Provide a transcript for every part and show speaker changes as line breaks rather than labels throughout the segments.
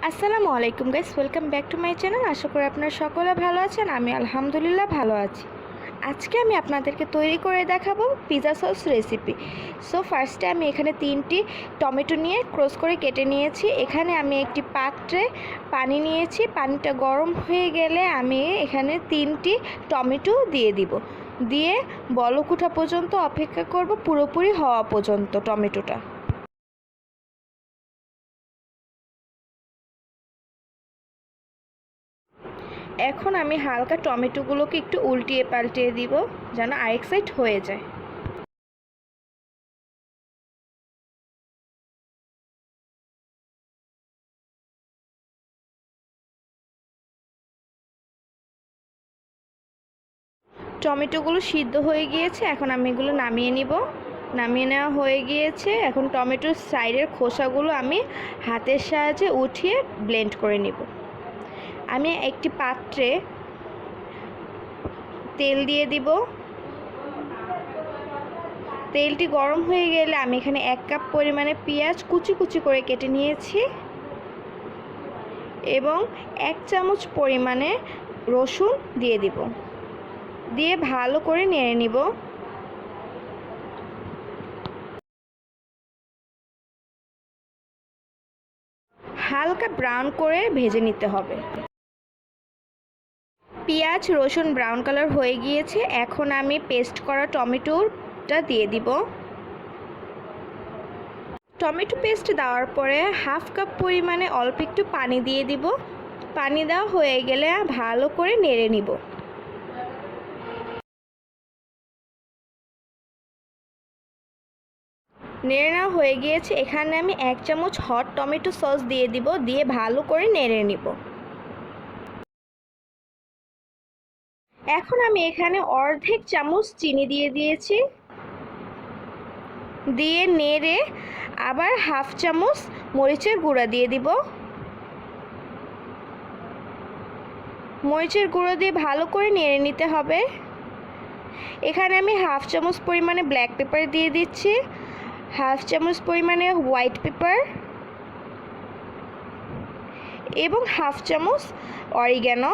আসসালামু আলাইকুম guys, welcome back to my channel. আশা করি আপনারা সকলে ভালো আছেন। আমি আলহামদুলিল্লাহ ভালো আছি। আজকে আমি আপনাদেরকে তৈরি করে দেখাবো পিৎজা সস রেসিপি। সো ফার্স্টে আমি এখানে 3টি টমেটো নিয়ে ক্রস করে কেটে নিয়েছি। এখানে আমি একটি পাত্রে পানি নিয়েছি। পানিটা গরম হয়ে গেলে আমি এখানে 3টি টমেটো দিয়ে দিব। দিয়ে বলক ওঠা পর্যন্ত অপেক্ষা করব, পুরোপুরি হওয়া পর্যন্ত টমেটোটা। এখন আমি হালকা টমেটোগুলোকে একটু উল্টিয়ে পাল্টিয়ে দিব যেন আরেক সাইড হয়ে যায়। টমেটোগুলো সিদ্ধ হয়ে গিয়েছে, এখন আমি এগুলো নামিয়ে নিব। নামিয়ে নেওয়া হয়ে গিয়েছে। এখন টমেটোর সাইডের খোসাগুলো আমি হাতের সাহায্যে উঠিয়ে ব্লেন্ড করে নিব। আমি একটি পাত্রে তেল দিয়ে দিব। তেলটি গরম হয়ে গেলে আমি এখানে 1 কাপ পরিমাণে পেঁয়াজ কুচি কুচি করে কেটে নিয়েছি এবং 1 চামচ পরিমাণে রসুন দিয়ে দিব। দিয়ে ভালো করে নেড়ে নিব। হালকা ব্রাউন করে ভেজে নিতে হবে। পেঁয়াজ রসুন ব্রাউন কালার হয়ে গিয়েছে। এখন আমি পেস্ট করা টমেটোটা দিয়ে দিব। টমেটো পেস্ট দেওয়ার পরে 1/2 কাপ পরিমাণে অল্প একটু পানি দিয়ে দিব। পানি দেওয়া হয়ে গেলে ভালো করে নেড়ে নিব। নেড়ে নেওয়া হয়ে গিয়েছে। এখানে আমি 1 চামচ হট টমেটো সস দিয়ে দিব। দিয়ে ভালো করে নেড়ে নিব। এখন আমি এখানে অর্ধেক চামচ চিনি দিয়ে দিয়েছি। দিয়ে নেড়ে আবার 1/2 চামচ মরিচের গুঁড়া দিয়ে দিব। মরিচের গুঁড়ো দিয়ে ভালো করে নেড়ে নিতে হবে। এখানে আমি 1/2 চামচ পরিমাণে ব্ল্যাক পেপার দিয়ে দিচ্ছি, 1/2 চামচ পরিমাণে হোয়াইট পেপার এবং 1/2 চামচ অরিগ্যানো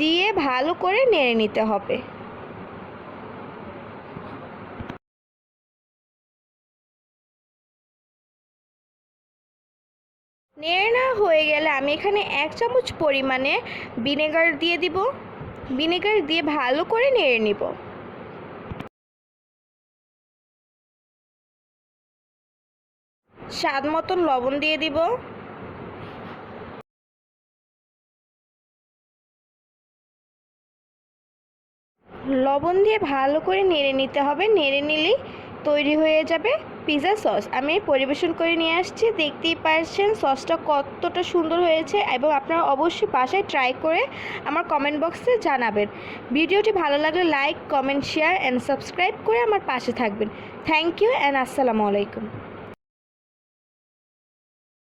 দিয়ে ভালো করে নেড়ে নিতে হবে। নেড়ে নেওয়া হয়ে গেলে আমি এখানে 1 চামচ পরিমাণে ভিনেগার দিয়ে দিব। ভিনেগার দিয়ে ভালো করে নেড়ে নিব। স্বাদ মতন লবণ দিয়ে দিব। লবণ দিয়ে ভালো করে নেড়ে নিতে হবে। নেড়ে নিলেই তৈরি হয়ে যাবে পিৎজা সস। আমি পরিবেশন করে নিয়ে আসছি। দেখতেই পাচ্ছেন সসটা কতটা সুন্দর হয়েছে এবং আপনারা অবশ্যই বাসায় ট্রাই করে আমার কমেন্ট বক্সে জানাবেন। ভিডিওটি ভালো লাগলে like comment share and subscribe করে আমার পাশে থাকবেন। থ্যাংক ইউ অ্যান্ড আসসালামু আলাইকুম।